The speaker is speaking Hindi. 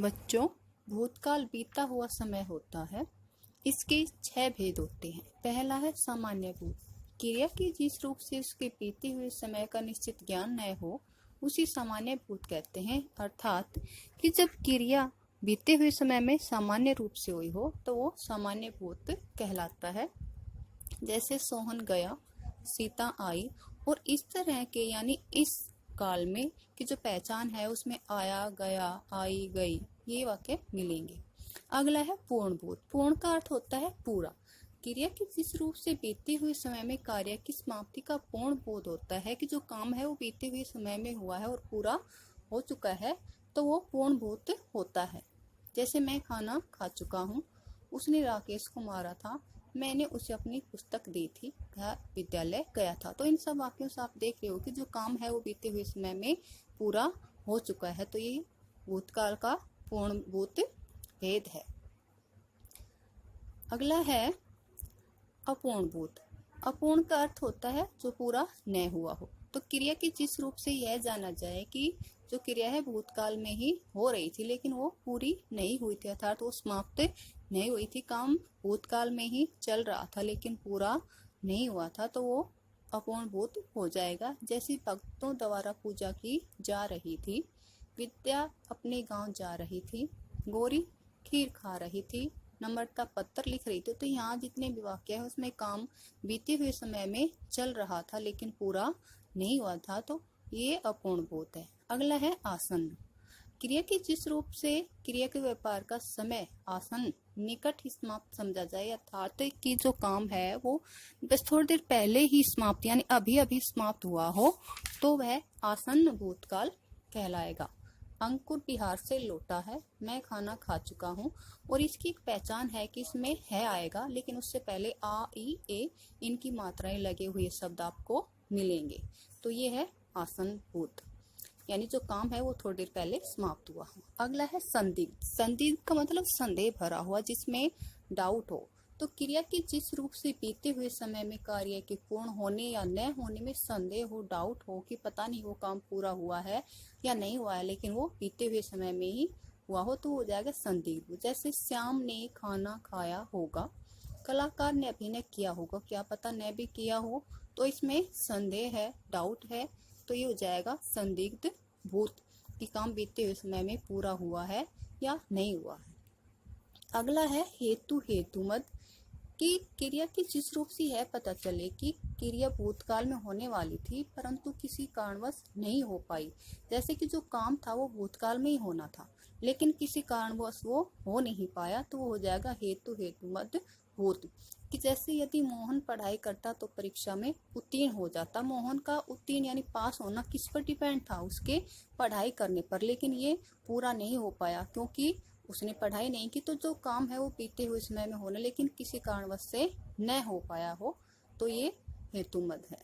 बच्चों, भूतकाल बीता हुआ समय होता है। इसके 6 भेद होते हैं। पहला है सामान्य भूत। क्रिया की जिस रूप से उसके बीते हुए समय का निश्चित ज्ञान न हो उसी सामान्य भूत कहते हैं। अर्थात कि जब क्रिया बीते हुए समय में सामान्य रूप से हुई हो तो वो सामान्य भूत कहलाता है। जैसे सोहन गया, सीता आई, और इस तरह के यानी इस काल में की जो पहचान है उसमें आया, गया, आई, गई ये वाक्य मिलेंगे। अगला है पूर्ण भूत। पूर्ण का अर्थ होता है पूरा। क्रिया की जिस रूप से बीते हुए समय में कार्य की समाप्ति का पूर्ण बोध होता है कि जो काम है वो बीते हुए समय में हुआ है और पूरा हो चुका है, तो वो पूर्ण भूत होता है। जैसे मैं खाना खा चुका हूँ, उसने राकेश को मारा था, मैंने उसे अपनी पुस्तक दी थी, वह विद्यालय गया था। तो इन सब वाक्यों से आप देख रहे हो कि जो काम है वो बीते हुए समय में पूरा हो चुका है। तो ये भूतकाल का पूर्ण भूत भेद है। अगला है अपूर्ण भूत। अपूर्ण का अर्थ होता है जो पूरा न हुआ हो। तो क्रिया की जिस रूप से यह जाना जाए कि जो क्रिया है भूतकाल में ही हो रही थी लेकिन वो पूरी नहीं हुई थी, अर्थात वो समाप्त नहीं हुई थी, काम भूतकाल में ही चल रहा था लेकिन पूरा नहीं हुआ था, तो वो अपूर्ण भूत हो जाएगा। जैसे भक्तों द्वारा पूजा की जा रही थी, विद्या अपने गांव जा रही थी, गौरी खीर खा रही थी, नम्रता पत्र लिख रही थी। तो यहाँ जितने भी वाक्य है उसमें काम बीते हुए समय में चल रहा था लेकिन पूरा नहीं हुआ था, तो ये अपूर्ण भूत है। अगला है आसन्न। क्रिया की जिस रूप से क्रिया के व्यापार का समय आसन्न निकट ही समाप्त समझा जाए, अर्थात कि जो काम है वो बस थोड़ी देर पहले ही समाप्त यानी अभी अभी समाप्त हुआ हो, तो वह आसन्न भूतकाल कहलाएगा। अंकुर बिहार से लौटा है, मैं खाना खा चुका हूँ, और इसकी एक पहचान है कि इसमें है आएगा लेकिन उससे पहले आ, ई, ए इनकी मात्राएं लगे हुए शब्द आपको मिलेंगे। तो ये है आसन्न भूत, यानी जो काम है वो थोड़ी देर पहले समाप्त हुआ। अगला है संदिग्ध। संदिग्ध का मतलब संदेह भरा हुआ, जिसमें डाउट हो। तो क्रिया की जिस रूप से बीते हुए समय में कार्य के पूर्ण होने या न होने में संदेह हो, डाउट हो कि पता नहीं वो काम पूरा हुआ है या नहीं हुआ है, लेकिन वो बीते हुए समय में ही हुआ हो, तो हो जाएगा संदिग्ध। जैसे श्याम ने खाना खाया होगा, कलाकार ने अभिनय किया होगा, क्या पता न भी किया हो, तो इसमें संदेह है, डाउट है, तो ये हो जाएगा संदिग्ध भूत कि काम बीते हुए समय में पूरा हुआ है या नहीं हुआ है। अगला है हेतु हेतुमद। कि क्रिया की जिस रूप से यह पता चले कि क्रिया भूतकाल में होने वाली थी परंतु किसी कारणवश नहीं हो पाई। जैसे कि जो काम था वो भूतकाल में ही होना था लेकिन किसी कारणवश वो हो नहीं पाया, तो वो हो जाएगा हेतु हेतुमद भूत। कि जैसे यदि मोहन पढ़ाई करता तो परीक्षा में उत्तीर्ण हो जाता। मोहन का उत्तीर्ण यानी पास होना किस पर डिपेंड था? उसके पढ़ाई करने पर, लेकिन ये पूरा नहीं हो पाया क्योंकि उसने पढ़ाई नहीं की। तो जो काम है वो बीते हुए समय में होना लेकिन किसी कारणवश से न हो पाया हो, तो ये हेतुमद है।